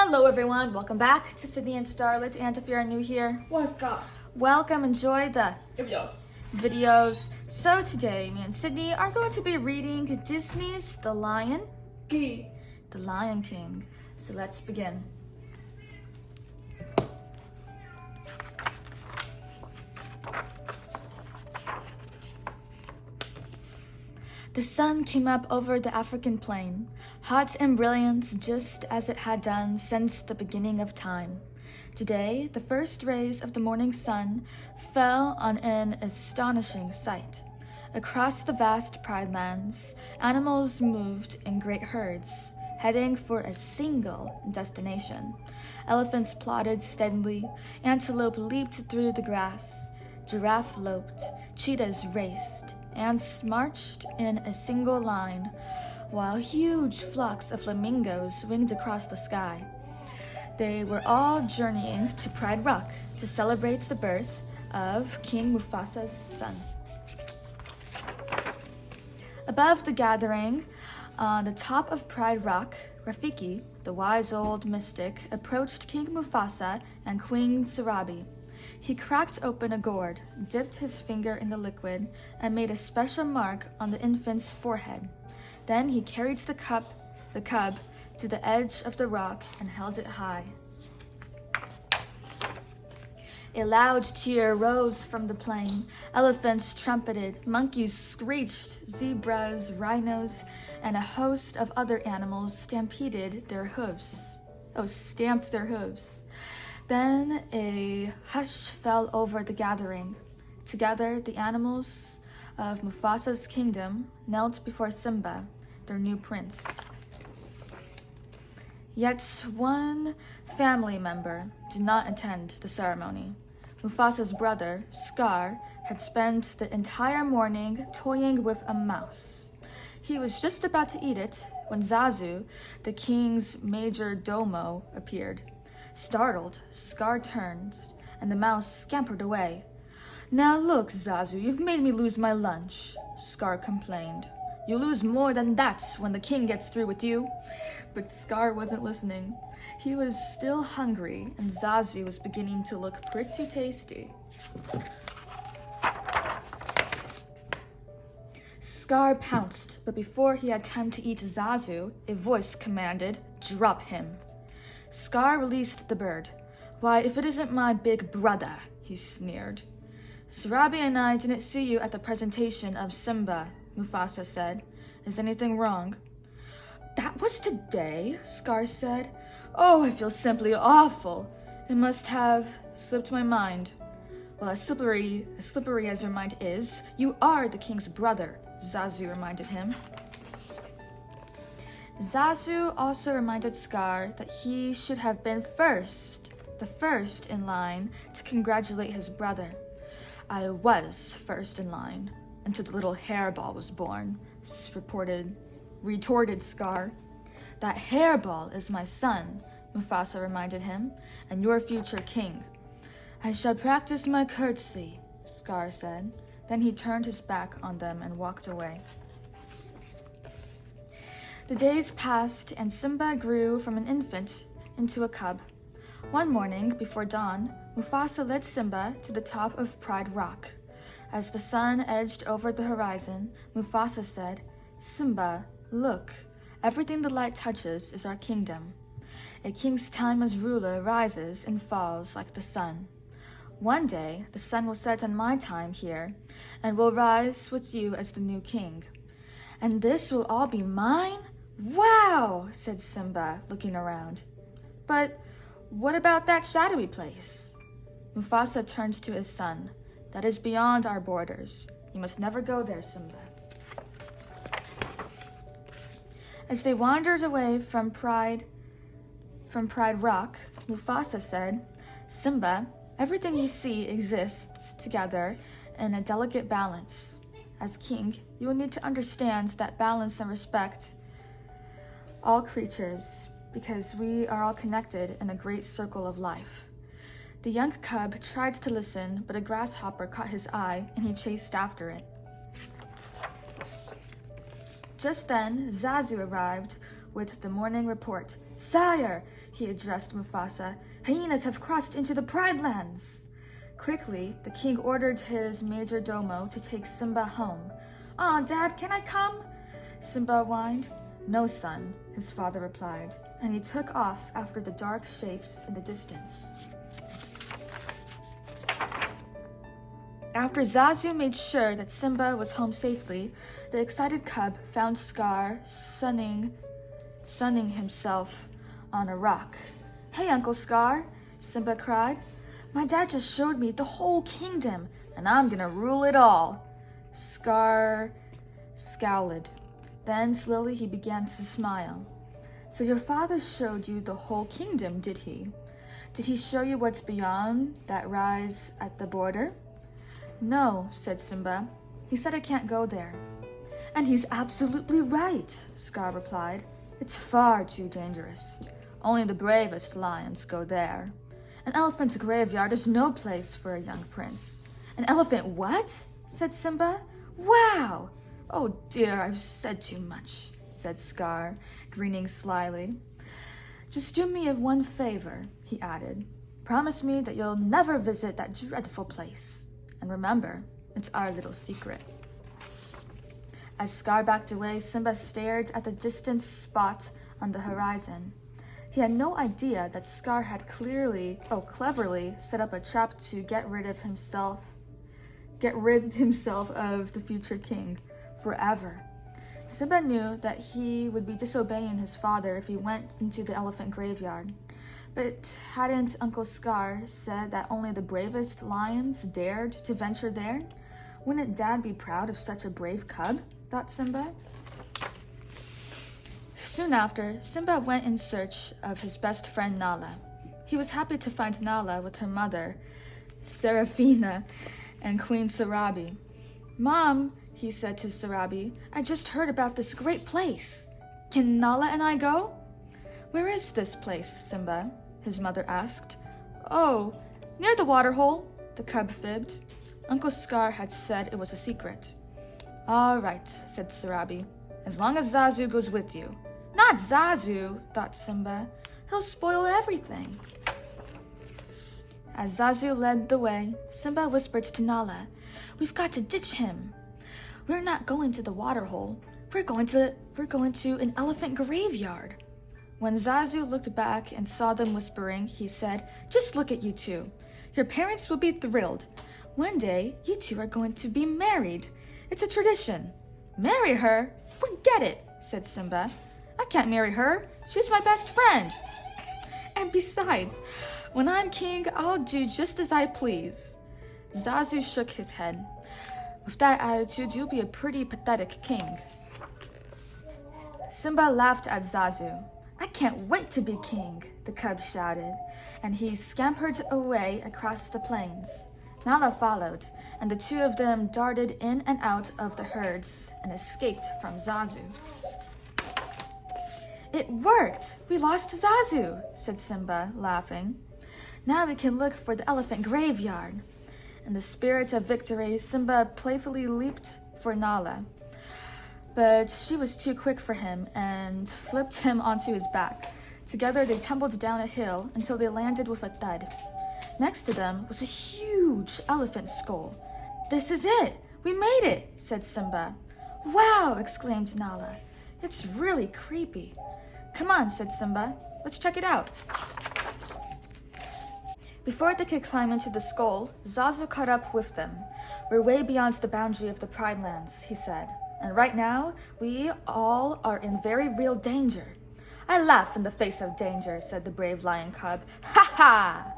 Hello everyone, welcome back to Sydney and Starlet, and if you're new here, welcome, enjoy the videos. So today, me and Sydney are going to be reading Disney's The Lion King. So let's begin. The sun came up over the African plain, hot and brilliant just as it had done since the beginning of time. Today, the first rays of the morning sun fell on an astonishing sight. Across the vast Pride Lands, animals moved in great herds, heading for a single destination. Elephants plodded steadily, antelope leaped through the grass, giraffe loped, cheetahs raced, ants marched in a single line, while huge flocks of flamingos winged across the sky. They were all journeying to Pride Rock to celebrate the birth of King Mufasa's son. Above the gathering, on the top of Pride Rock, Rafiki, the wise old mystic, approached King Mufasa and Queen Sarabi. He cracked open a gourd, dipped his finger in the liquid, and made a special mark on the infant's forehead. Then he carried the cub to the edge of the rock and held it high. A loud cheer rose from the plain. Elephants trumpeted, monkeys screeched, zebras, rhinos, and a host of other animals stamped their hooves. Then a hush fell over the gathering. Together, the animals of Mufasa's kingdom knelt before Simba, their new prince. Yet one family member did not attend the ceremony. Mufasa's brother, Scar, had spent the entire morning toying with a mouse. He was just about to eat it when Zazu, the king's major domo, appeared. Startled, Scar turned, and the mouse scampered away. "Now look, Zazu, you've made me lose my lunch," Scar complained. "You lose more than that when the king gets through with you." But Scar wasn't listening. He was still hungry, and Zazu was beginning to look pretty tasty. Scar pounced, but before he had time to eat Zazu, a voice commanded, "Drop him." Scar released the bird. "Why, if it isn't my big brother," he sneered. "Sarabi and I didn't see you at the presentation of Simba," Mufasa said. "Is anything wrong?" "That was today," Scar said. "Oh, I feel simply awful. It must have slipped my mind." "Well, as slippery as your mind is, you are the king's brother," Zazu reminded him. Zazu also reminded Scar that he should have been the first in line to congratulate his brother. "I was first in line until the little hairball was born," retorted Scar. "That hairball is my son," Mufasa reminded him, "and your future king." "I shall practice my courtesy," Scar said. Then he turned his back on them and walked away. The days passed, and Simba grew from an infant into a cub. One morning, before dawn, Mufasa led Simba to the top of Pride Rock. As the sun edged over the horizon, Mufasa said, "Simba, look, everything the light touches is our kingdom. A king's time as ruler rises and falls like the sun. One day, the sun will set on my time here, and will rise with you as the new king. And this will all be mine? Wow," said Simba, looking around. "But what about that shadowy place?" Mufasa turned to his son. "That is beyond our borders. You must never go there, Simba." As they wandered away from Pride Rock, Mufasa said, "Simba, everything you see exists together in a delicate balance. As king, you will need to understand that balance and respect all creatures, because we are all connected in a great circle of life." The young cub tried to listen, but a grasshopper caught his eye, and he chased after it. Just then, Zazu arrived with the morning report. "Sire," he addressed Mufasa, "hyenas have crossed into the Pride Lands." Quickly, the king ordered his major domo to take Simba home. "Aw, Dad, can I come?" Simba whined. "No, son," his father replied, and he took off after the dark shapes in the distance. After Zazu made sure that Simba was home safely, the excited cub found Scar sunning himself on a rock. "Hey, Uncle Scar," Simba cried. "My dad just showed me the whole kingdom, and I'm gonna rule it all." Scar scowled. Then slowly he began to smile. "So your father showed you the whole kingdom, did he? Did he show you what's beyond that rise at the border?" "No," said Simba. "He said I can't go there." "And he's absolutely right," Scar replied. "It's far too dangerous. Only the bravest lions go there. An elephant's graveyard is no place for a young prince." "An elephant what?" said Simba. "Wow!" "Oh dear, I've said too much," said Scar, grinning slyly. "Just do me one favor," he added. "Promise me that you'll never visit that dreadful place. And remember, it's our little secret." As Scar backed away, Simba stared at the distant spot on the horizon. He had no idea that Scar had cleverly set up a trap to get rid of himself of the future king forever. Simba knew that he would be disobeying his father if he went into the elephant graveyard. But hadn't Uncle Scar said that only the bravest lions dared to venture there? Wouldn't Dad be proud of such a brave cub? Thought Simba. Soon after, Simba went in search of his best friend Nala. He was happy to find Nala with her mother, Serafina, and Queen Sarabi. "Mom," he said to Sarabi, "I just heard about this great place. Can Nala and I go?" "Where is this place, Simba?" his mother asked. "Oh, near the waterhole," the cub fibbed. Uncle Scar had said it was a secret. "All right," said Sarabi, "as long as Zazu goes with you." "Not Zazu," thought Simba. "He'll spoil everything." As Zazu led the way, Simba whispered to Nala, "We've got to ditch him. We're not going to the waterhole. We're going to an elephant graveyard." When Zazu looked back and saw them whispering, he said, "Just look at you two. Your parents will be thrilled. One day, you two are going to be married. It's a tradition." "Marry her? Forget it," said Simba. "I can't marry her. She's my best friend. And besides, when I'm king, I'll do just as I please." Zazu shook his head. "With that attitude, you'll be a pretty pathetic king." Simba laughed at Zazu. "I can't wait to be king," the cub shouted, and he scampered away across the plains. Nala followed, and the two of them darted in and out of the herds and escaped from Zazu. "It worked! We lost Zazu," said Simba, laughing. "Now we can look for the elephant graveyard." In the spirit of victory, Simba playfully leaped for Nala. But she was too quick for him and flipped him onto his back. Together they tumbled down a hill until they landed with a thud. Next to them was a huge elephant skull. "This is it! We made it!" said Simba. "Wow!" exclaimed Nala. "It's really creepy." "Come on," said Simba. "Let's check it out." Before they could climb into the skull, Zazu caught up with them. "We're way beyond the boundary of the Pride Lands," he said. "And right now, we all are in very real danger." "I laugh in the face of danger," said the brave lion cub. "Ha ha!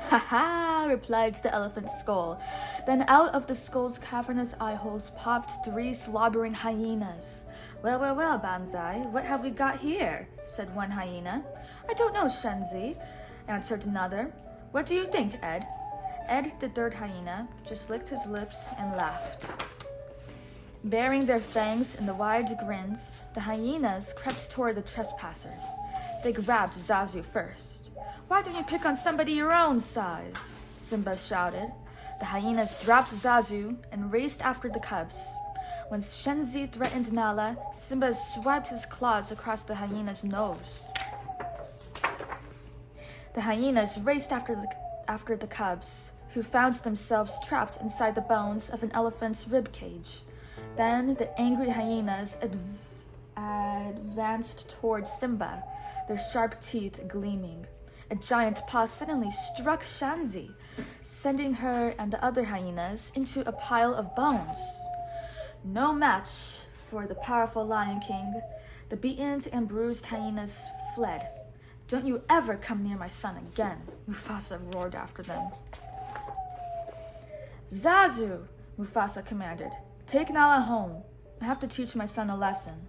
Ha ha!" replied the elephant skull. Then out of the skull's cavernous eye holes popped 3 slobbering hyenas. Well, Banzai, what have we got here?" said one hyena. "I don't know, Shenzi," answered another. "What do you think, Ed?" Ed, the third hyena, just licked his lips and laughed. Baring their fangs in the wide grins, the hyenas crept toward the trespassers. They grabbed Zazu first. "Why don't you pick on somebody your own size?" Simba shouted. The hyenas dropped Zazu and raced after the cubs. When Shenzi threatened Nala, Simba swiped his claws across the hyena's nose. The hyenas raced after the cubs, who found themselves trapped inside the bones of an elephant's rib cage. Then the angry hyenas advanced towards Simba, their sharp teeth gleaming. A giant paw suddenly struck Shenzi, sending her and the other hyenas into a pile of bones. No match for the powerful Lion King. The beaten and bruised hyenas fled. "Don't you ever come near my son again," Mufasa roared after them. "Zazu," Mufasa commanded, "take Nala home. I have to teach my son a lesson."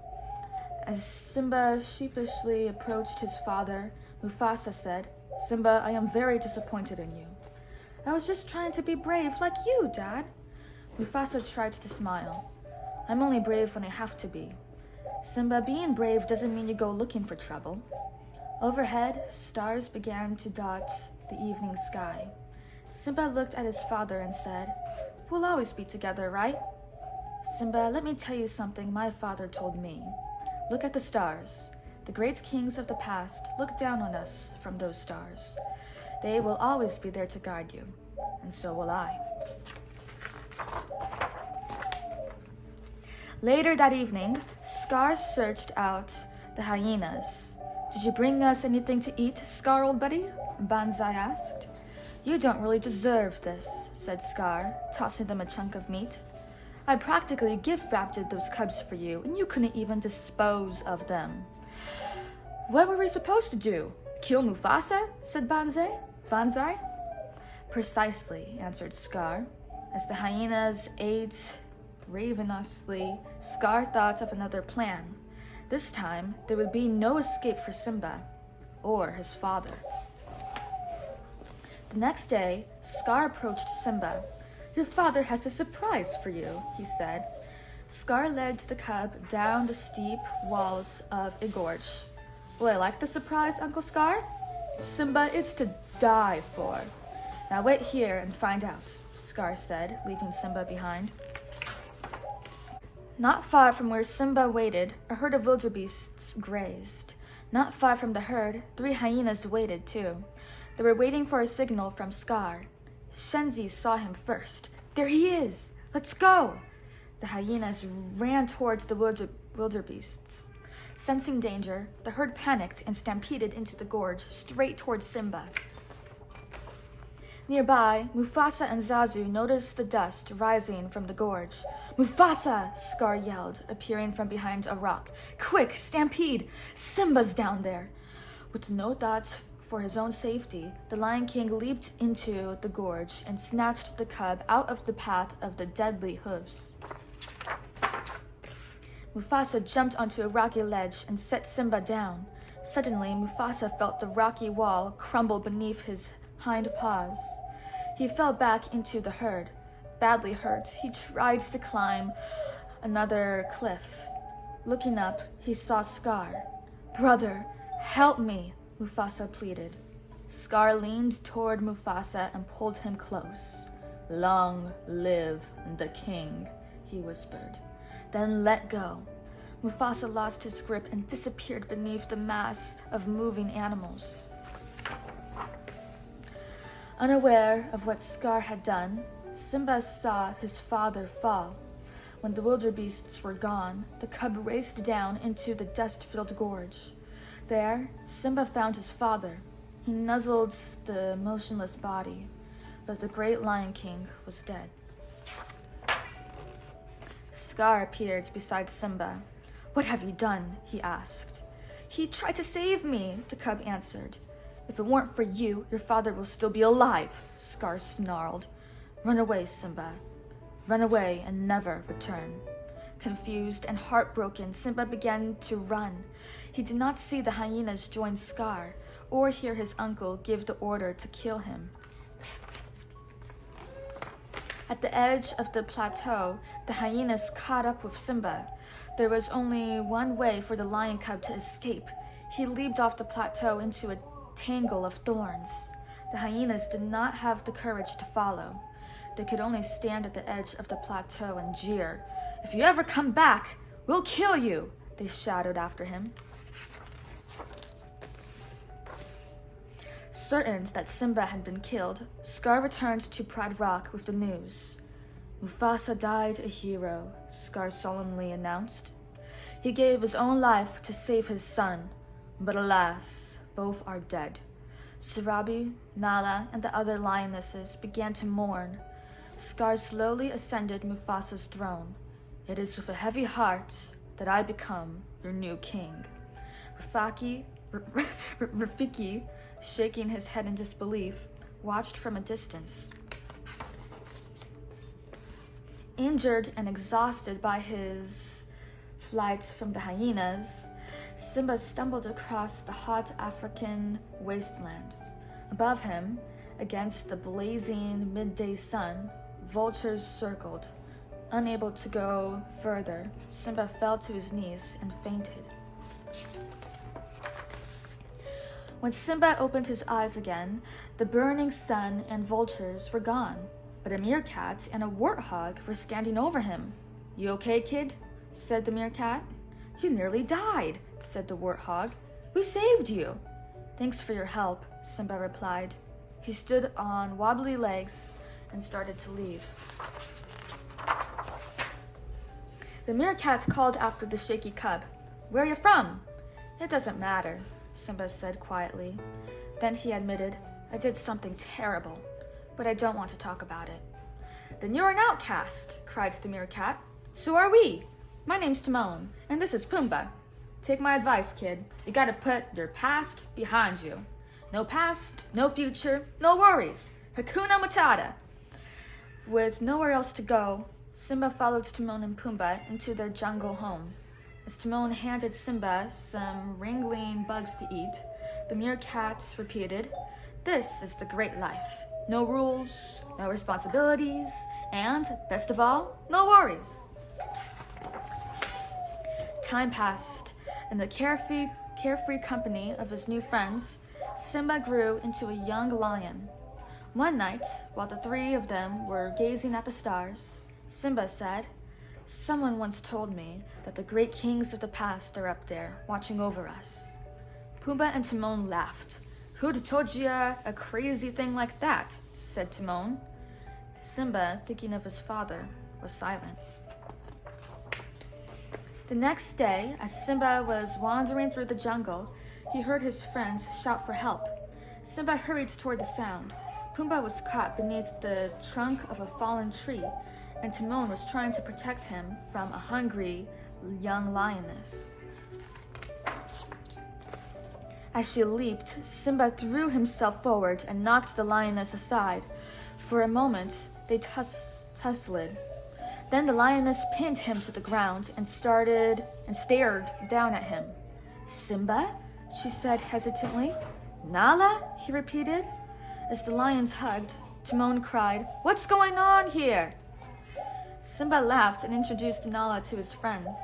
As Simba sheepishly approached his father, Mufasa said, "Simba, I am very disappointed in you." "I was just trying to be brave like you, Dad." Mufasa tried to smile. "I'm only brave when I have to be. Simba, being brave doesn't mean you go looking for trouble." Overhead, stars began to dot the evening sky. Simba looked at his father and said, "We'll always be together, right?" "Simba, let me tell you something my father told me. Look at the stars. The great kings of the past look down on us from those stars. They will always be there to guide you, and so will I." Later that evening, Scar searched out the hyenas. "Did you bring us anything to eat, Scar, old buddy?" Banzai asked. "You don't really deserve this," said Scar, tossing them a chunk of meat. "I practically gift-wrapped those cubs for you, and you couldn't even dispose of them." "What were we supposed to do? Kill Mufasa?" said Banzai. "Precisely," answered Scar. As the hyenas ate ravenously, Scar thought of another plan. This time, there would be no escape for Simba or his father. The next day, Scar approached Simba. "Your father has a surprise for you," he said. Scar led the cub down the steep walls of a gorge. "Will I like the surprise, Uncle Scar?" "Simba, it's to die for." "Now wait here and find out," Scar said, leaving Simba behind. Not far from where Simba waited, a herd of wildebeests grazed. Not far from the herd, 3 hyenas waited too. They were waiting for a signal from Scar. Shenzi saw him first. "There he is! Let's go!" The hyenas ran towards the wildebeests. Sensing danger, the herd panicked and stampeded into the gorge, straight towards Simba. Nearby, Mufasa and Zazu noticed the dust rising from the gorge. "Mufasa!" Scar yelled, appearing from behind a rock. "Quick, stampede! Simba's down there!" With no thought for his own safety, the Lion King leaped into the gorge and snatched the cub out of the path of the deadly hooves. Mufasa jumped onto a rocky ledge and set Simba down. Suddenly, Mufasa felt the rocky wall crumble beneath his hind paws. He fell back into the herd. Badly hurt, he tried to climb another cliff. Looking up, he saw Scar. "Brother, help me," Mufasa pleaded. Scar leaned toward Mufasa and pulled him close. "Long live the king," he whispered. Then let go. Mufasa lost his grip and disappeared beneath the mass of moving animals. Unaware of what Scar had done, Simba saw his father fall. When the wildebeests were gone, the cub raced down into the dust-filled gorge. There, Simba found his father. He nuzzled the motionless body, but the great Lion King was dead. Scar appeared beside Simba. "What have you done?" he asked. "He tried to save me," the cub answered. "If it weren't for you, your father will still be alive," Scar snarled. "Run away, Simba. Run away and never return." Confused and heartbroken, Simba began to run. He did not see the hyenas join Scar, or hear his uncle give the order to kill him. At the edge of the plateau, the hyenas caught up with Simba. There was only one way for the lion cub to escape. He leaped off the plateau into a tangle of thorns. The hyenas did not have the courage to follow. They could only stand at the edge of the plateau and jeer. "If you ever come back, we'll kill you," they shouted after him. Certain that Simba had been killed, Scar returned to Pride Rock with the news. "Mufasa died a hero," Scar solemnly announced. "He gave his own life to save his son, but alas, both are dead." Sarabi, Nala, and the other lionesses began to mourn. Scar slowly ascended Mufasa's throne. "It is with a heavy heart that I become your new king." Rafiki, shaking his head in disbelief, watched from a distance. Injured and exhausted by his flight from the hyenas, Simba stumbled across the hot African wasteland. Above him, against the blazing midday sun, vultures circled. Unable to go further, Simba fell to his knees and fainted. When Simba opened his eyes again, the burning sun and vultures were gone, but a meerkat and a warthog were standing over him. "You okay, kid?" said the meerkat. "You nearly died," said the warthog. "We saved you." "Thanks for your help," Simba replied. He stood on wobbly legs and started to leave. The meerkat called after the shaky cub. "Where are you from?" "It doesn't matter," Simba said quietly. Then he admitted, "I did something terrible, but I don't want to talk about it." "Then you're an outcast," cried the meerkat. "So are we. My name's Timon, and this is Pumbaa. Take my advice, kid. You gotta put your past behind you. No past, no future, no worries. Hakuna Matata." With nowhere else to go, Simba followed Timon and Pumbaa into their jungle home. As Timon handed Simba some wriggling bugs to eat, the meerkat repeated, "This is the great life. No rules, no responsibilities, and, best of all, no worries." Time passed. In the carefree company of his new friends, Simba grew into a young lion. One night, while the three of them were gazing at the stars, Simba said, "Someone once told me that the great kings of the past are up there, watching over us." Pumbaa and Timon laughed. "Who'd told you a crazy thing like that?" said Timon. Simba, thinking of his father, was silent. The next day, as Simba was wandering through the jungle, he heard his friends shout for help. Simba hurried toward the sound. Pumbaa was caught beneath the trunk of a fallen tree, and Timon was trying to protect him from a hungry young lioness. As she leaped, Simba threw himself forward and knocked the lioness aside. For a moment, they tussled. Then the lioness pinned him to the ground and stared down at him. "Simba?" she said hesitantly. "Nala?" he repeated. As the lions hugged, Timon cried, "What's going on here?" Simba laughed and introduced Nala to his friends.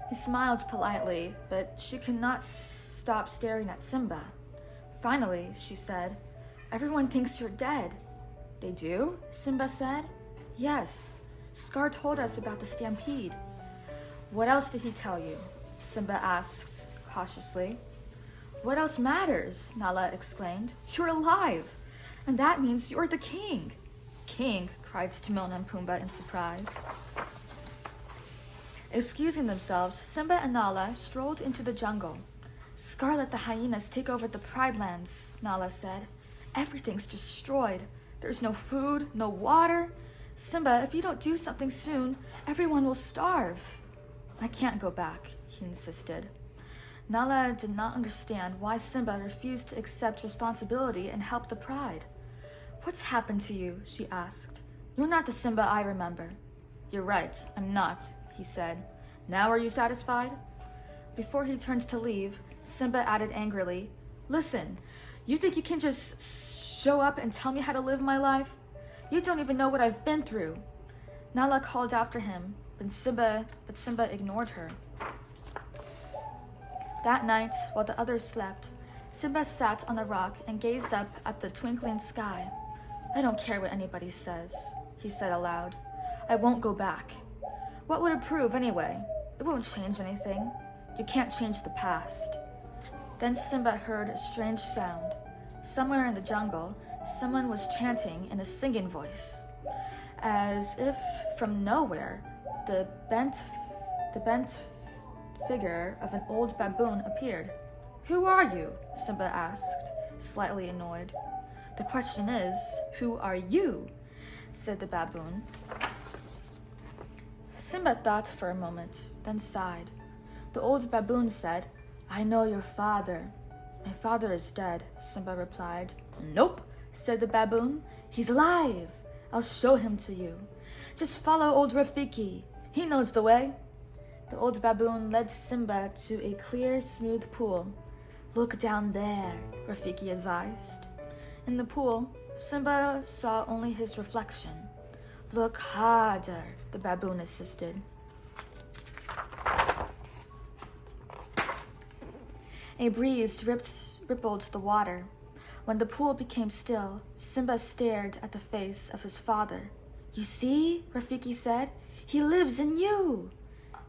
He smiled politely, but she could not stop staring at Simba. Finally, she said, "Everyone thinks you're dead." "They do?" Simba said. "Yes. Scar told us about the stampede." "What else did he tell you?" Simba asked cautiously. "What else matters?" Nala exclaimed. "You're alive, and that means you're the king." "King?" cried Timon and Pumbaa in surprise. Excusing themselves, Simba and Nala strolled into the jungle. "Scar let the hyenas take over the Pride Lands," Nala said. "Everything's destroyed. There's no food, no water. Simba, if you don't do something soon, everyone will starve." "I can't go back," he insisted. Nala did not understand why Simba refused to accept responsibility and help the Pride. "What's happened to you?" she asked. "You're not the Simba I remember." "You're right, I'm not," he said. "Now are you satisfied?" Before he turned to leave, Simba added angrily, "Listen, you think you can just show up and tell me how to live my life? You don't even know what I've been through." Nala called after him, but Simba ignored her. That night, while the others slept, Simba sat on a rock and gazed up at the twinkling sky. "I don't care what anybody says," he said aloud. "I won't go back." What would it prove anyway? It won't change anything. You can't change the past. Then Simba heard a strange sound. Somewhere in the jungle, someone was chanting in a singing voice. As if from nowhere, the bent figure of an old baboon appeared. "Who are you?" Simba asked, slightly annoyed. "The question is, who are you?" said the baboon. Simba thought for a moment, then sighed. The old baboon said, "I know your father." "My father is dead," Simba replied. "Nope," said the baboon. "He's alive. I'll show him to you. Just follow old Rafiki. He knows the way." The old baboon led Simba to a clear, smooth pool. "Look down there," Rafiki advised. In the pool, Simba saw only his reflection. "Look harder," the baboon insisted. A breeze rippled the water. When the pool became still, Simba stared at the face of his father. "You see," Rafiki said, "he lives in you."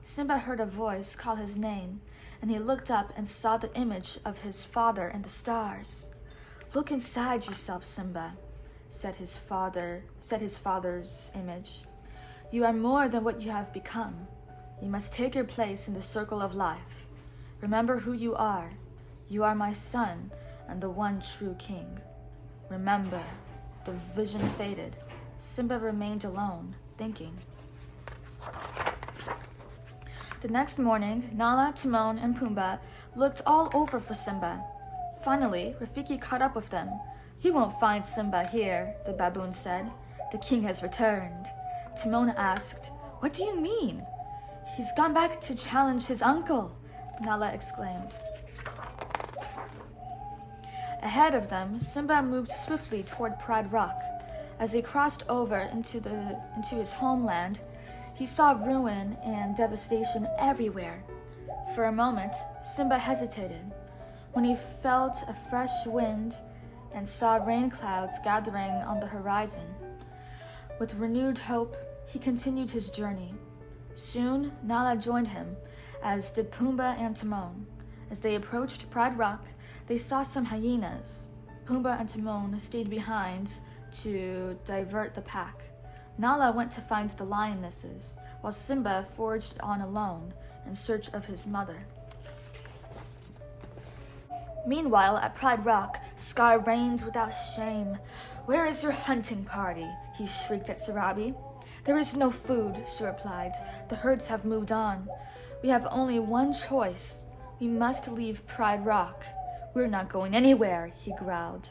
Simba heard a voice call his name, and he looked up and saw the image of his father in the stars. "Look inside yourself, Simba," said his father's image. "You are more than what you have become. You must take your place in the circle of life. Remember who you are. You are my son and the one true king." Remember. The vision faded. Simba remained alone, thinking. The next morning, Nala, Timon, and Pumbaa looked all over for Simba. Finally, Rafiki caught up with them. "You won't find Simba here," the baboon said. "The king has returned." Timon asked, "What do you mean?" "He's gone back to challenge his uncle," Nala exclaimed. Ahead of them, Simba moved swiftly toward Pride Rock. As he crossed over into his homeland, he saw ruin and devastation everywhere. For a moment, Simba hesitated. When he felt a fresh wind and saw rain clouds gathering on the horizon, with renewed hope, he continued his journey. Soon, Nala joined him, as did Pumbaa and Timon. As they approached Pride Rock, they saw some hyenas. Pumbaa and Timon stayed behind to divert the pack. Nala went to find the lionesses, while Simba forged on alone in search of his mother. Meanwhile, at Pride Rock, Scar reigned without shame. "Where is your hunting party?" he shrieked at Sarabi. "There is no food," she replied. "The herds have moved on. We have only one choice. We must leave Pride Rock." "We're not going anywhere," he growled.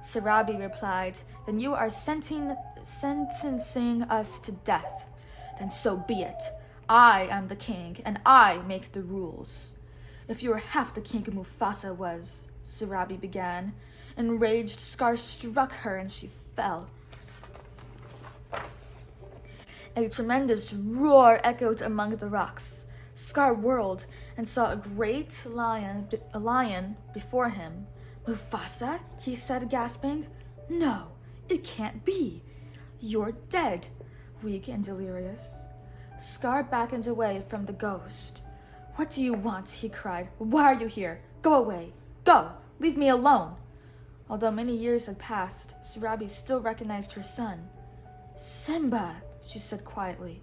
Sarabi replied, "Then you are sentencing us to death." "Then so be it. I am the king, and I make the rules." "If you were half the king Mufasa was," Sarabi began. Enraged, Scar struck her and she fell. A tremendous roar echoed among the rocks. Scar whirled and saw a great lion before him. "Mufasa?" he said, gasping. "No, it can't be. You're dead," weak and delirious. Scar backed away from the ghost. "What do you want?" he cried. "Why are you here? Go away. Go. Leave me alone." Although many years had passed, Sarabi still recognized her son. "Simba," she said quietly.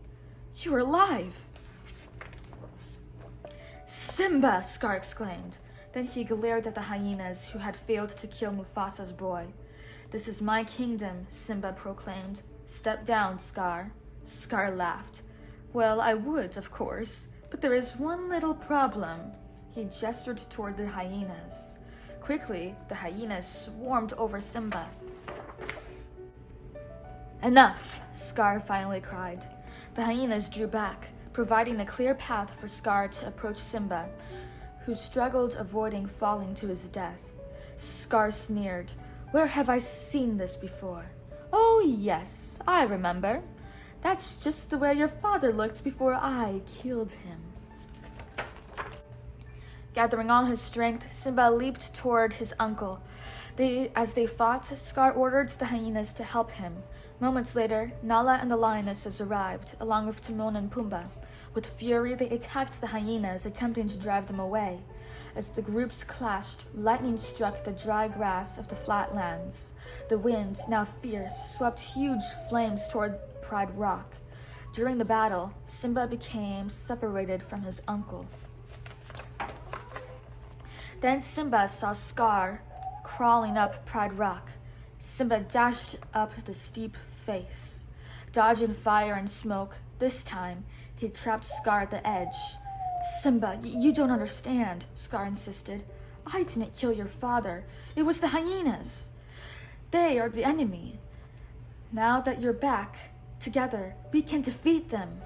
"You are alive." "Simba!" Scar exclaimed. Then he glared at the hyenas who had failed to kill Mufasa's boy. "This is my kingdom," Simba proclaimed. "Step down, Scar." Scar laughed. "Well, I would, of course, but there is one little problem." He gestured toward the hyenas. Quickly, the hyenas swarmed over Simba. "Enough!" Scar finally cried. The hyenas drew back, providing a clear path for Scar to approach Simba, who struggled, avoiding falling to his death. Scar sneered. "Where have I seen this before?" "Oh, yes, I remember. That's just the way your father looked before I killed him." Gathering all his strength, Simba leaped toward his uncle. As they fought, Scar ordered the hyenas to help him. Moments later, Nala and the lionesses arrived, along with Timon and Pumbaa. With fury, they attacked the hyenas, attempting to drive them away. As the groups clashed, lightning struck the dry grass of the flatlands. The wind, now fierce, swept huge flames toward Pride Rock. During the battle, Simba became separated from his uncle. Then Simba saw Scar crawling up Pride Rock. Simba dashed up the steep face. Dodging fire and smoke, this time he trapped Scar at the edge. Simba, you don't understand, Scar insisted. I didn't kill your father. It was the hyenas. They are the enemy. Now that you're back, together, we can defeat them.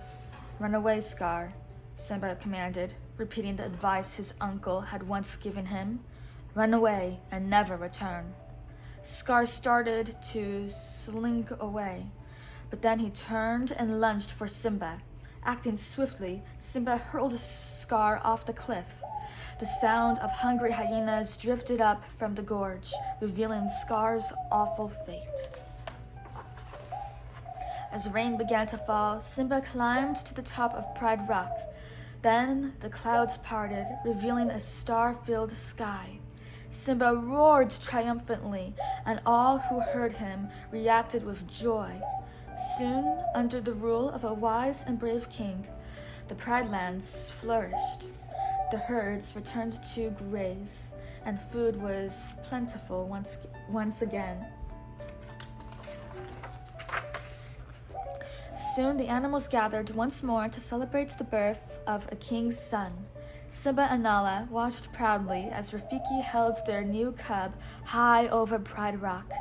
Run away, Scar, Simba commanded, repeating the advice his uncle had once given him. Run away and never return. Scar started to slink away, but then he turned and lunged for Simba. Acting swiftly, Simba hurled Scar off the cliff. The sound of hungry hyenas drifted up from the gorge, revealing Scar's awful fate. As rain began to fall, Simba climbed to the top of Pride Rock. Then the clouds parted, revealing a star-filled sky. Simba roared triumphantly, and all who heard him reacted with joy. Soon, under the rule of a wise and brave king, the Pride Lands flourished. The herds returned to graze, and food was plentiful once again. Soon the animals gathered once more to celebrate the birth of a king's son. Simba and Nala watched proudly as Rafiki held their new cub high over Pride Rock.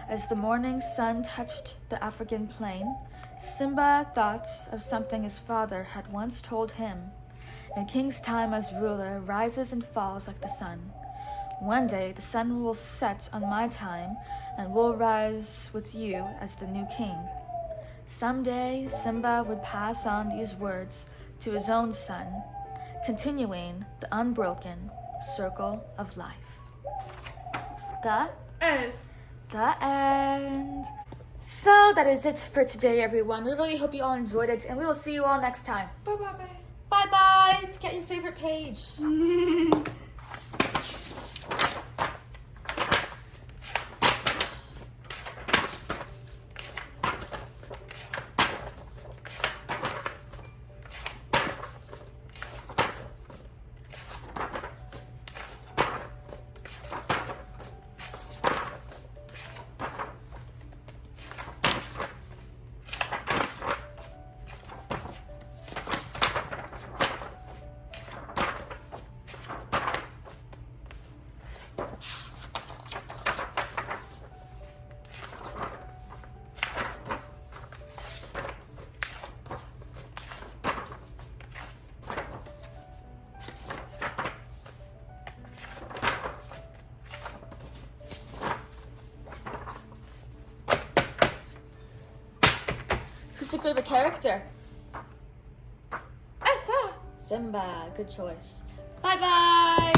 As the morning sun touched the African plain, Simba thought of something his father had once told him. A king's time as ruler rises and falls like the sun. One day the sun will set on my time and will rise with you as the new king. Someday Simba would pass on these words to his own son, continuing the unbroken circle of life. The end. So that is it for today, everyone. We really hope you all enjoyed it, and we will see you all next time. Bye-bye. Bye-bye. Get your favorite page. Who's your favorite character? Elsa. Simba. Good choice. Bye-bye.